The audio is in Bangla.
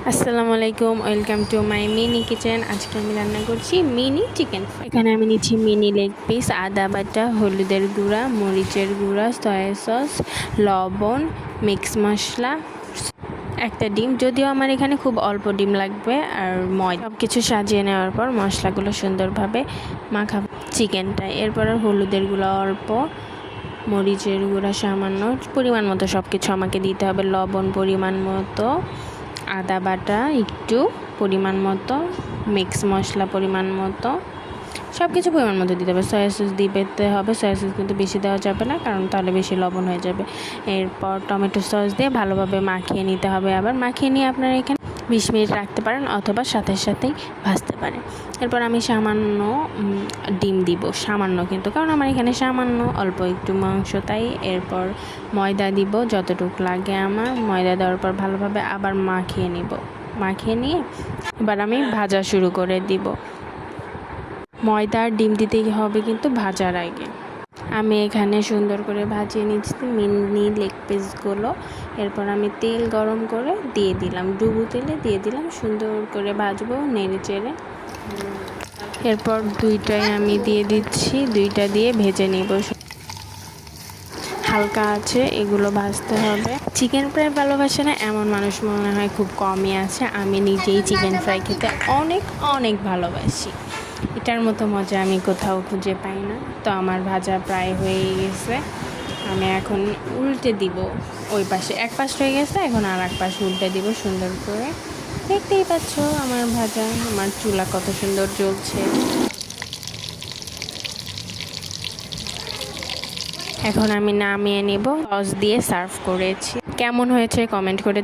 আসসালামু আলাইকুম, welcome to my mini kitchen. আজকে আমি রান্না করছি মিনি চিকেন। এখানে আমি নিচ্ছি মিনি লেগ পিস, আদা বাটা, হলুদের গুঁড়া, মরিচের গুঁড়া, সয়া সস, লবণ, মিক্স মশলা, একটা ডিম। যদিও আমার এখানে খুব অল্প ডিম লাগবে, আর ময়দা। সব কিছু সাজিয়ে নেওয়ার পর মশলাগুলো সুন্দরভাবে মাখাবো চিকেনটা। এরপর হলুদের গুঁড়া অল্প, মরিচের গুঁড়া সামান্য, পরিমাণ মতো সব কিছু আমাকে দিতে হবে। লবণ পরিমাণ মতো, আদা বাটা একটু পরিমাণ মতো, মিক্স মশলা পরিমাণ মতো, সব কিছু পরিমাণ মতো দিতে হবে। সয়া সস দিতে হবে। সয়া সস কিন্তু বেশি দেওয়া যাবে না, কারণ তাহলে বেশি লবণ হয়ে যাবে। এরপর টমেটো সস দিয়ে ভালোভাবে মাখিয়ে নিতে হবে। আবার মাখিয়ে নিয়ে আপনারা এখানে 20 মিনিট রাখতে পারেন, অথবা সাথে সাথেই ভাজতে পারেন। এরপর আমি সামান্য ডিম দিব, সামান্য কিন্তু, কারণ আমার এখানে সামান্য অল্প একটু মাংস, তাই। এরপর ময়দা দিব যতটুকু লাগে আমার। ময়দা দেওয়ার পর ভালোভাবে আবার মাখিয়ে নিব। মাখিয়ে নিয়ে এবার আমি ভাজা শুরু করে দিব। ময়দা আর ডিম দিতেই হবে কিন্তু ভাজার আগে। আমি এখানে সুন্দর করে ভাজিয়ে নিচ্ছি মিনি লেগ পিসগুলো। এরপর আমি তেল গরম করে দিয়ে দিলাম, ডুবো তেলে দিয়ে দিলাম। সুন্দর করে ভাজবো নেড়ে চেড়ে। এরপর দুইটাই আমি দিয়ে দিচ্ছি, দুইটা দিয়ে ভেজে নিব। হালকা আছে এগুলো ভাজতে হবে। চিকেন ফ্রাই ভালোবাসে না এমন মানুষ মনে হয় খুব কমই আছে। আমি নিজেই চিকেন ফ্রাই খেতে অনেক অনেক ভালোবাসি। এটার মতো মজা আমি কোথাও খুঁজে পাই না। তো আমার ভাজা প্রায় হয়ে গেছে। আমি এখন উল্টে দিব। ওই পাশে এক পাশ হয়ে গেছে, এখন আর এক পাশ উল্টে দিব সুন্দর করে। দেখতেই পাচ্ছ আমার ভাজা, আমার চুলা কত সুন্দর জ্বলছে। এখন আমি নামিয়ে নেব। সস দিয়ে সার্ভ করেছি। কেমন হয়েছে কমেন্ট করে